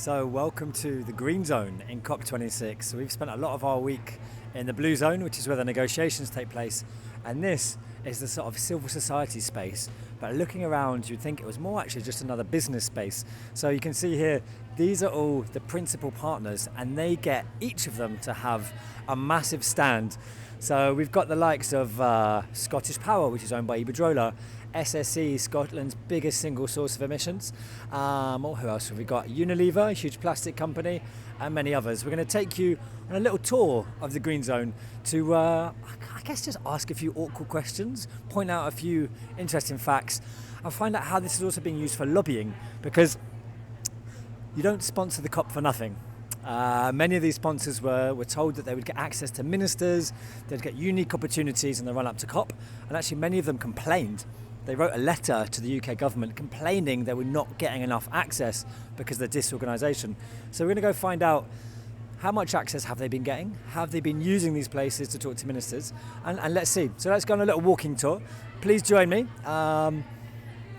So welcome to the Green Zone in COP26. So we've spent a lot of our week in the Blue Zone, which is where the negotiations take place. And this is the sort of civil society space. But looking around, you'd think it was more actually just another business space. So you can see here, these are all the principal partners, and they get each of them to have a massive stand. So we've got the likes of Scottish Power, which is owned by Iberdrola, SSE, Scotland's biggest single source of emissions. Or who else have we got? Unilever, a huge plastic company, and many others. We're going to take you on a little tour of the Green Zone to, I guess, just ask a few awkward questions, point out a few interesting facts, and find out how this is also being used for lobbying, because you don't sponsor the COP for nothing. Many of these sponsors were told that they would get access to ministers, they'd get unique opportunities in the run-up to COP, and actually many of them complained. They wrote a letter to the UK government complaining they were not getting enough access because of the disorganisation. So we're going to go find out how much access have they been getting, have they been using these places to talk to ministers, and let's see. So let's go on a little walking tour. Please join me.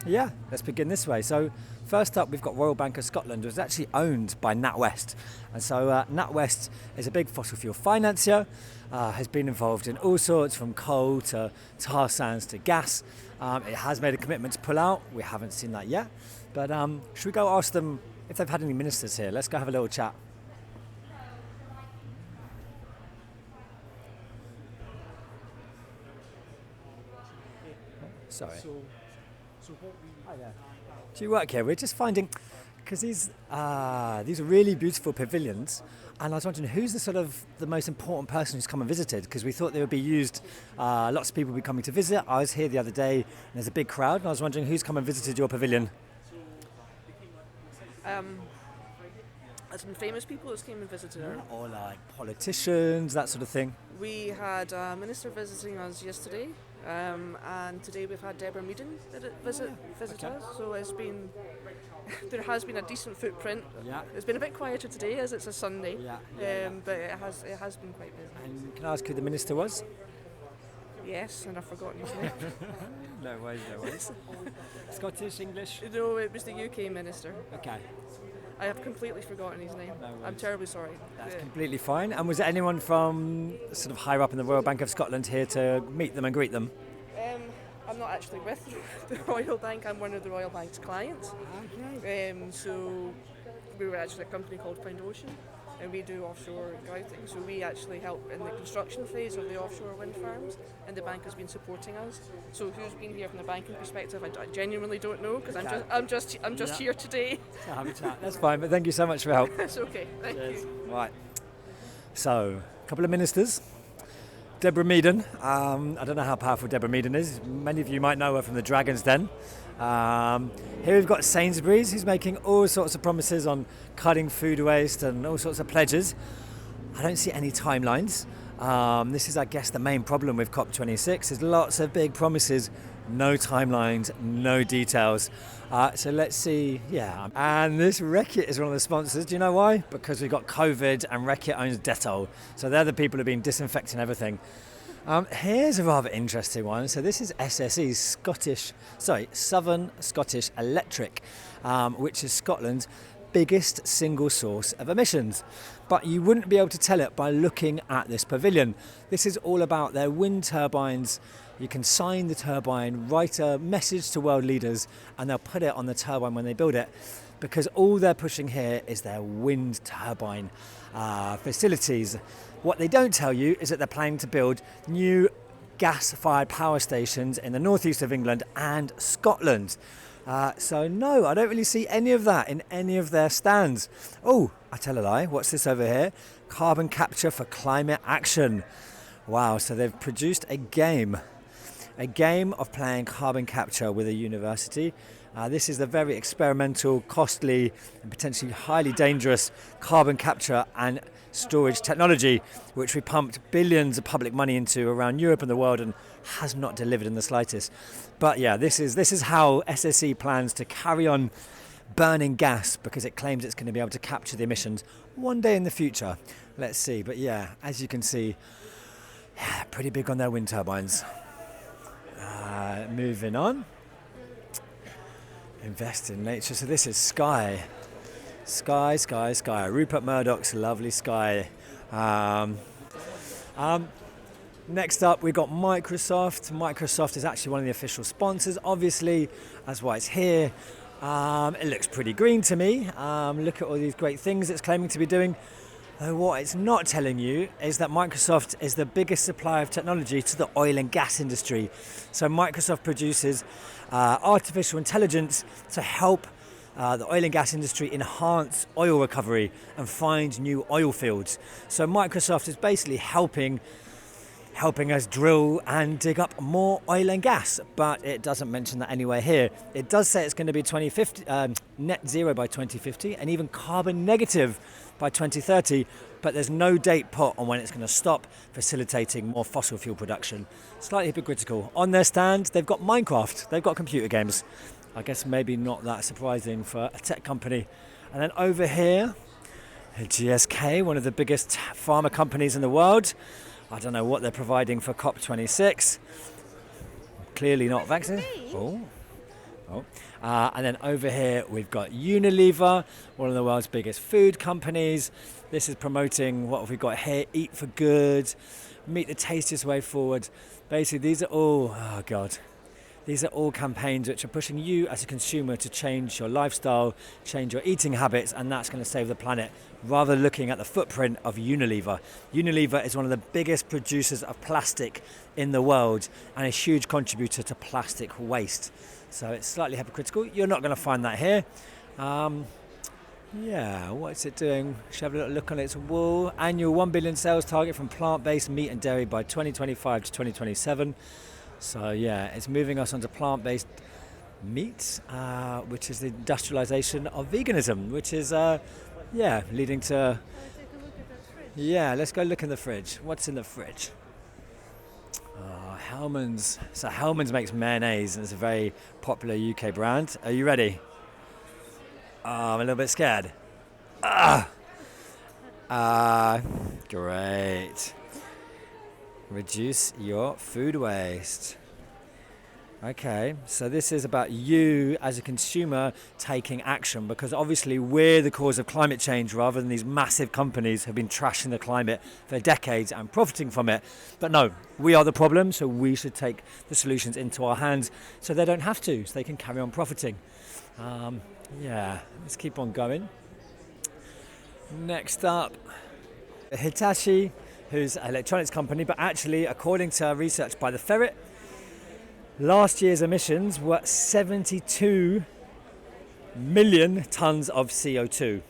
Let's begin this way. So first up, we've got Royal Bank of Scotland, which is actually owned by NatWest. And so NatWest is a big fossil fuel financier, has been involved in all sorts, from coal to tar sands to gas. It has made a commitment to pull out. We haven't seen that yet. But should we go ask them if they've had any ministers here? Let's go have a little chat. Sorry. So what we... Hi there. Do you work here? We're just finding, because these are really beautiful pavilions, and I was wondering who's the most important person who's come and visited, because we thought they would be used, lots of people would be coming to visit. I was here the other day and there's a big crowd, and I was wondering who's come and visited your pavilion. Some famous people who came and visited her. Or like politicians, that sort of thing. We had a minister visiting us yesterday, and today we've had Deborah Meaden visit Okay. us. So it's been there has been a decent footprint. Yeah. It's been a bit quieter today as it's a Sunday. Yeah. But it has been quite busy. And can I ask who the minister was? Yes, and I've forgotten his name. No worries. Scottish, English? No, it was the UK minister. Okay. I have completely forgotten his name. No worries. I'm terribly sorry. That's completely fine. And was there anyone from sort of higher up in the Royal Bank of Scotland here to meet them and greet them? I'm not actually with the Royal Bank. I'm one of the Royal Bank's clients. Okay. So we were actually a company called Find Ocean, and we do offshore grouting. So we actually help in the construction phase of the offshore wind farms, and the bank has been supporting us. So who's been here from the banking perspective, I genuinely don't know, because I'm just here today. So have a chat. That's fine, but thank you so much for your help. It's okay. Thank you. Right. So, a couple of ministers. Deborah Meaden. I don't know how powerful Deborah Meaden is. Many of you might know her from the Dragon's Den. Here we've got Sainsbury's, who's making all sorts of promises on cutting food waste and all sorts of pledges. I don't see any timelines. This is, I guess, the main problem with COP26. There's lots of big promises, no timelines, no details. So let's see. Yeah. And this Reckitt is one of the sponsors. Do you know why? Because we've got COVID and Reckitt owns Dettol. So they're the people who've been disinfecting everything. Here's a rather interesting one. So this is SSE's Southern Scottish Electric, which is Scotland's biggest single source of emissions. But you wouldn't be able to tell it by looking at this pavilion. This is all about their wind turbines. You can sign the turbine, write a message to world leaders, and they'll put it on the turbine when they build it, because all they're pushing here is their wind turbine facilities. What they don't tell you is that they're planning to build new gas-fired power stations in the northeast of England and Scotland. So no, I don't really see any of that in any of their stands. Oh, I tell a lie. What's this over here? Carbon capture for climate action. Wow, so they've produced a game of playing carbon capture with a university. This is the very experimental, costly, and potentially highly dangerous carbon capture and storage technology, which we pumped billions of public money into around Europe and the world and has not delivered in the slightest. But yeah, this is how SSE plans to carry on burning gas, because it claims it's going to be able to capture the emissions one day in the future. Let's see. But yeah, as you can see, pretty big on their wind turbines. Moving on. Invest in nature. So this is Sky. Sky, sky, sky. Rupert Murdoch's lovely sky. Um, Next up, we've got Microsoft. Microsoft is actually one of the official sponsors, obviously, that's why it's here. It looks pretty green to me. Look at all these great things it's claiming to be doing. What it's not telling you is that Microsoft is the biggest supplier of technology to the oil and gas industry. So Microsoft produces artificial intelligence to help the oil and gas industry enhance oil recovery and find new oil fields. So Microsoft is basically helping us drill and dig up more oil and gas, but it doesn't mention that anywhere here. It does say it's going to be 2050, net zero by 2050 and even carbon negative by 2030, but there's no date put on when it's going to stop facilitating more fossil fuel production. Slightly hypocritical. On their stand, they've got Minecraft, they've got computer games. I guess maybe not that surprising for a tech company. And then over here, GSK, one of the biggest pharma companies in the world. I don't know what they're providing for COP26. Clearly not vaccines. And then over here we've got Unilever, one of the world's biggest food companies. This is promoting what have we got here? Eat for good, meet the tastiest way forward. Basically, these are all, these are all campaigns which are pushing you as a consumer to change your lifestyle, change your eating habits, and that's going to save the planet, rather than looking at the footprint of Unilever. Unilever is one of the biggest producers of plastic in the world and a huge contributor to plastic waste. So it's slightly hypocritical. You're not going to find that here. What's it doing? Should have a little look on its wall. Annual 1 billion sales target from plant-based meat and dairy by 2025 to 2027. So it's moving us onto plant-based meat, which is the industrialization of veganism, which is leading to... let's go look in the fridge. What's in the fridge? Hellmann's. So Hellmann's makes mayonnaise, and it's a very popular UK brand. Are you ready? I'm a little bit scared. Great. Reduce your food waste. Okay, so this is about you as a consumer taking action, because obviously we're the cause of climate change rather than these massive companies have been trashing the climate for decades and profiting from it. But no, we are the problem, so we should take the solutions into our hands so they don't have to, so they can carry on profiting. Let's keep on going. Next up, Hitachi, who's an electronics company, but actually, according to research by the Ferret, last year's emissions were 72 million tons of CO2.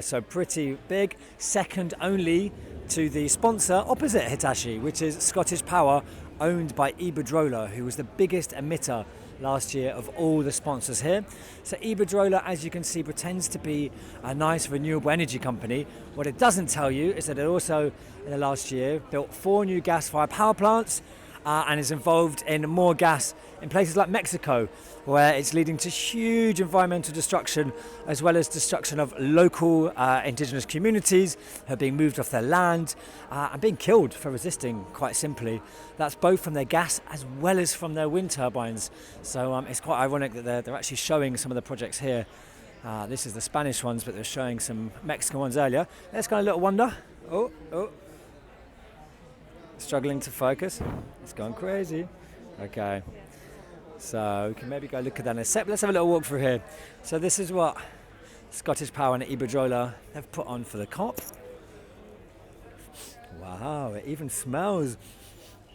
So pretty big, second only to the sponsor opposite Hitachi, which is Scottish Power, owned by Iberdrola, who was the biggest emitter last year of all the sponsors here. So Iberdrola, as you can see, pretends to be a nice renewable energy company. What it doesn't tell you is that it also, in the last year, built 4 new gas-fired power plants and is involved in more gas in places like Mexico, where it's leading to huge environmental destruction, as well as destruction of local indigenous communities who are being moved off their land and being killed for resisting, quite simply. That's both from their gas as well as from their wind turbines. So it's quite ironic that they're actually showing some of the projects here. This is the Spanish ones, but they're showing some Mexican ones earlier. Let's go a little wander. Struggling to focus. It's gone crazy. Okay. So we can maybe go look at that in a sec. Let's have a little walk through here. So this is what Scottish Power and Iberdrola have put on for the COP. Wow, it even smells.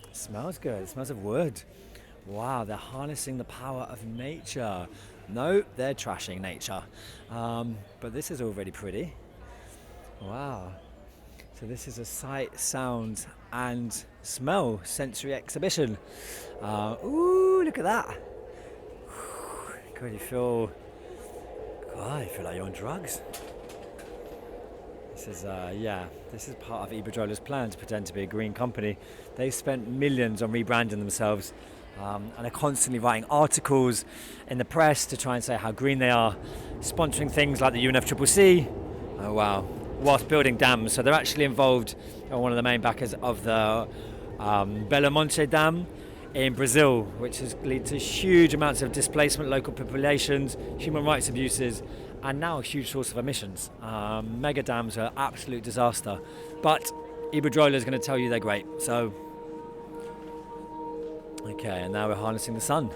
It smells good. It smells of wood. Wow, they're harnessing the power of nature. No, they're trashing nature. But this is already pretty. Wow. So this is a sight, sound and smell sensory exhibition. Ooh, look at that. God, you feel like you're on drugs. This is part of Iberdrola's plan to pretend to be a green company. They've spent millions on rebranding themselves and are constantly writing articles in the press to try and say how green they are, sponsoring things like the UNFCCC. Oh wow. Whilst building dams. So they're actually involved, one of the main backers of the Belo Monte Dam in Brazil, which has led to huge amounts of displacement, local populations, human rights abuses, and now a huge source of emissions. Mega dams are an absolute disaster, but Iberdrola is going to tell you they're great. So, okay, and now we're harnessing the sun.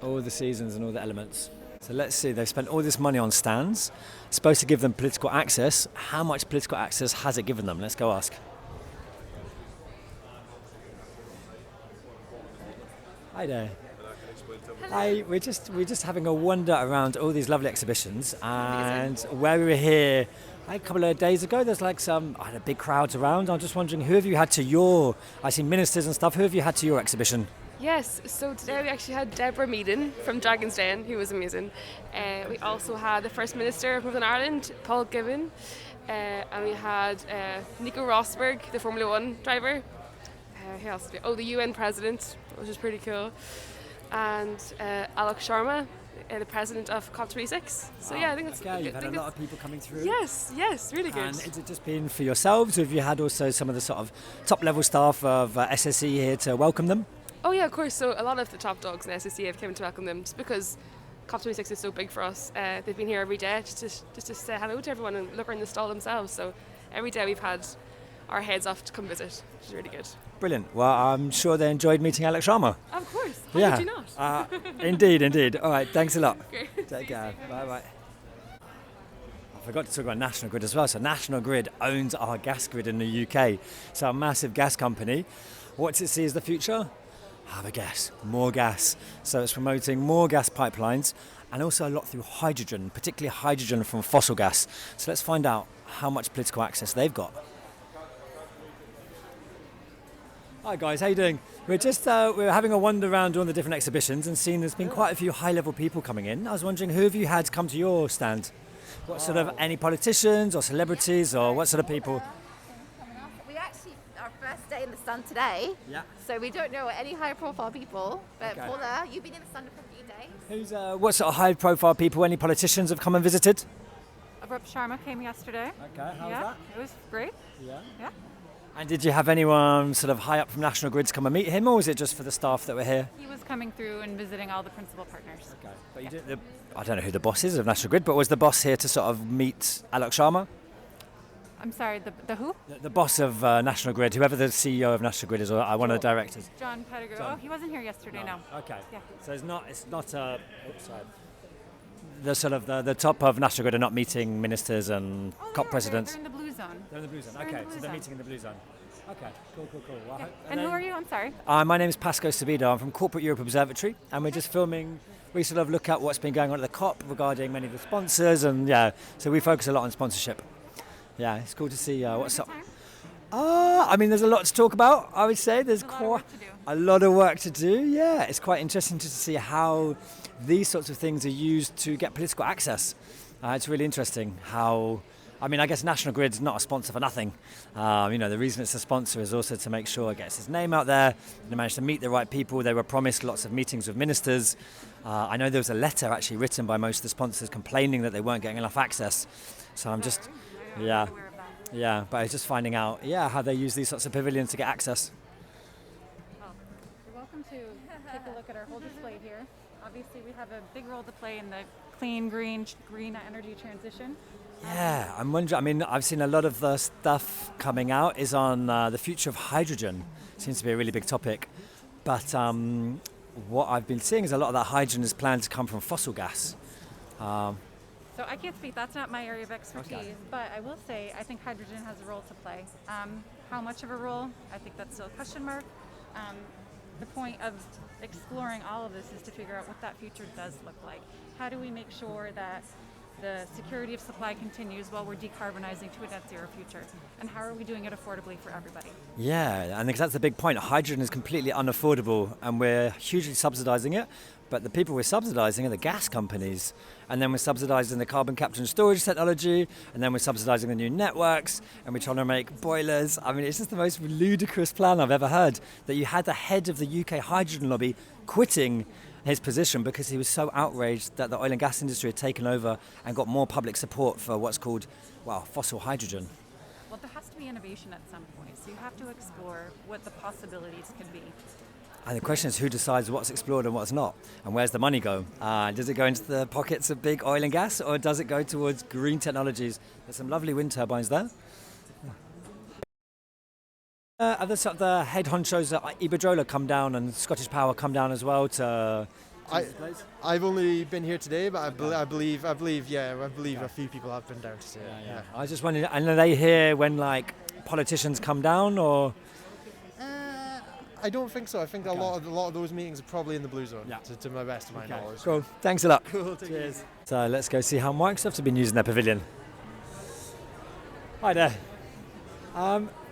All the seasons and all the elements. So let's see, they've spent all this money on stands, supposed to give them political access. How much political access has it given them? Let's go ask. Hi there. Hi, we're just having a wander around all these lovely exhibitions, and where we were here a couple of days ago, there's like big crowds around. I'm just wondering, who have you had to your, I see ministers and stuff, who have you had to your exhibition? Yes, so today we actually had Deborah Meaden from Dragon's Den, who was amazing. We also had the First Minister of Northern Ireland, Paul Given, and we had Nico Rosberg, the Formula One driver. Who else? The UN President, which is pretty cool. And Alok Sharma, the President of COP26. So yeah, I think it's okay. You've had a lot of people coming through. Yes, really good. And has it just been for yourselves, or have you had also some of the sort of top level staff of SSE here to welcome them? Oh yeah, of course. So a lot of the top dogs in SSE have come to welcome them, just because COP26 is so big for us. They've been here every day just to say hello to everyone and look around the stall themselves. So every day we've had our heads off to come visit, which is really good. Brilliant. Well, I'm sure they enjoyed meeting Alok Sharma. Of course. How would you not? Indeed. All right, thanks a lot. Okay. Take care. Bye-bye. I forgot to talk about National Grid as well. So National Grid owns our gas grid in the UK. So a massive gas company. What's it see as the future? Have a guess. More gas. So it's promoting more gas pipelines and also a lot through hydrogen, particularly hydrogen from fossil gas. So let's find out how much political access they've got. Hi guys, how you doing? We're just we're having a wander around all the different exhibitions and seeing there's been quite a few high-level people coming in. I was wondering, who have you had come to your stand? What sort of, any politicians or celebrities or what sort of people? We actually, our first day in the sun today, so we don't know any high-profile people, but Okay. Paula, you've been in the sun for a few days. What sort of high-profile people, any politicians have come and visited? Rup Sharma came yesterday. Okay, how was Yeah, that? it was great. Yeah. Yeah. And did you have anyone sort of high up from National Grid come and meet him, or was it just for the staff that were here? He was coming through and visiting all the principal partners. Okay, but you did, I don't know who the boss is of National Grid, but was the boss here to sort of meet Alok Sharma? I'm sorry, the who? The boss of National Grid, whoever the CEO of National Grid is, or one of the directors. John Pettigrew. John. Oh, he wasn't here yesterday, no. Okay. Yeah. So it's not the sort of the top of National Grid are not meeting ministers and Oh, COP presidents. They're in the blue zone. They're in the blue zone. They're in Okay, the blue so they're zone. meeting in the blue zone. Okay, cool. Well, Yeah. and And who then- are you? I'm sorry. My name is Pascoe Sabido. I'm from Corporate Europe Observatory, and we're just filming. We sort of look at what's been going on at the COP regarding many of the sponsors, and so we focus a lot on sponsorship. Yeah, it's cool to see what's up. Time? I mean, there's a lot to talk about. I would say there's A lot of work to do. a lot of work to do. Yeah, it's quite interesting to see how these sorts of things are used to get political access. It's really interesting how. I mean, I guess National Grid's not a sponsor for nothing. The reason it's a sponsor is also to make sure it gets its name out there. They managed to meet the right people. They were promised lots of meetings with ministers. I know there was a letter actually written by most of the sponsors complaining that they weren't getting enough access. So I'm just, I'm yeah, not aware of that. but I was just finding out, how they use these sorts of pavilions to get access. Well, you're welcome to take a look at our whole display here. Obviously, we have a big role to play in the clean, green energy transition. Yeah, I'm wondering. I mean, I've seen a lot of the stuff coming out is on the future of hydrogen. Seems to be a really big topic. But what I've been seeing is a lot of that hydrogen is planned to come from fossil gas. So I can't speak, that's not my area of expertise, Okay. but I will say I think hydrogen has a role to play. How much of a role? I think that's still a question mark. The point of exploring all of this is to figure out what that future does look like. How do we make sure that the security of supply continues while we're decarbonizing to a net zero future? And how are we doing it affordably for everybody? Yeah, and because that's the big point. Hydrogen is completely unaffordable and we're hugely subsidizing it. But the people we're subsidizing are the gas companies. And then we're subsidizing the carbon capture and storage technology. And then we're subsidizing the new networks. And we're trying to make boilers. I mean, it's just the most ludicrous plan I've ever heard. That you had the head of the UK hydrogen lobby quitting his position because he was so outraged that the oil and gas industry had taken over and got more public support for what's called, fossil hydrogen. Well, there has to be innovation at some point, so you have to explore what the possibilities can be. And the question is, who decides what's explored and what's not? And where's the money go? Does it go into the pockets of big oil and gas, or does it go towards green technologies? There's some lovely wind turbines there. Other sort of the head honchos at Iberdrola come down and Scottish Power come down as well to this place? I've only been here today, but I believe a few people have been down to see it. Yeah. I was just wondering, and are they here when like politicians come down, or? I don't think so. I think a lot of those meetings are probably in the blue zone, to my best of my knowledge. Cool. Thanks a lot. Cool. Cheers. So let's go see how Microsoft have been using their pavilion. Hi there.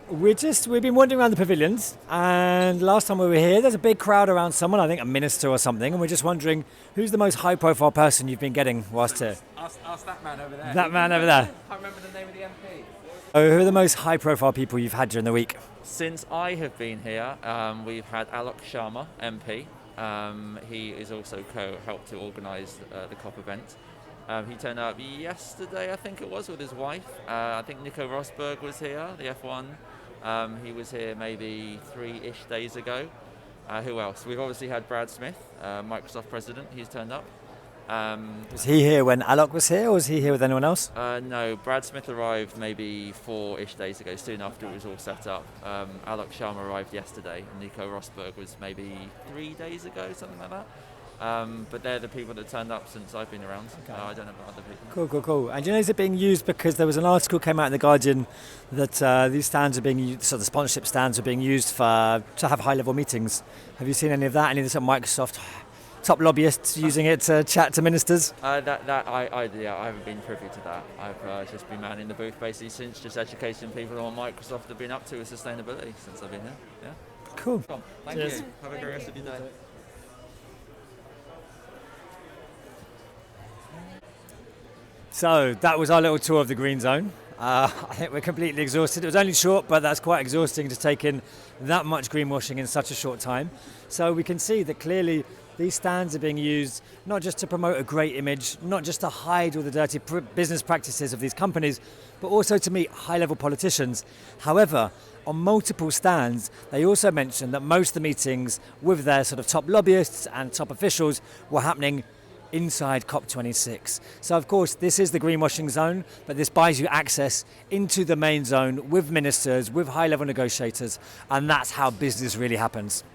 We've been wandering around the pavilions, and last time we were here, there's a big crowd around someone, I think a minister or something, and we're just wondering who's the most high-profile person you've been getting whilst here. Ask that man over there. That man over there. I can't remember the name of the MP. Oh, who are the most high-profile people you've had during the week? Since I have been here, we've had Alok Sharma, MP. He is also helped to organise the COP event. He turned up yesterday, I think it was, with his wife. I think Nico Rosberg was here, the F1. He was here maybe 3-ish days ago. Who else? We've obviously had Brad Smith, Microsoft president. He's turned up. Was he here when Alok was here, or was he here with anyone else? No, Brad Smith arrived maybe 4-ish days ago, soon after it was all set up. Alok Sharma arrived yesterday, and Nico Rosberg was maybe 3 days ago, something like that. But they're the people that turned up since I've been around. I don't know about other people. Cool. And do you know, is it being used because there was an article came out in The Guardian that these stands are being used, so the sponsorship stands are being used to have high-level meetings. Have you seen any of that? Any of the Microsoft top lobbyists using it to chat to ministers? I haven't been privy to that. I've just been manning the booth basically since, just educating people on what Microsoft have been up to with sustainability since I've been here. Yeah. Cool. Thank you. Have a great rest of your day. So that was our little tour of the green zone. I think we're completely exhausted. It was only short, but that's quite exhausting to take in that much greenwashing in such a short time. So we can see that clearly these stands are being used not just to promote a great image, not just to hide all the dirty business practices of these companies, but also to meet high-level politicians. However, on multiple stands, they also mentioned that most of the meetings with their sort of top lobbyists and top officials were happening inside COP26. So of course this is the greenwashing zone, but this buys you access into the main zone with ministers, with high-level negotiators, and that's how business really happens.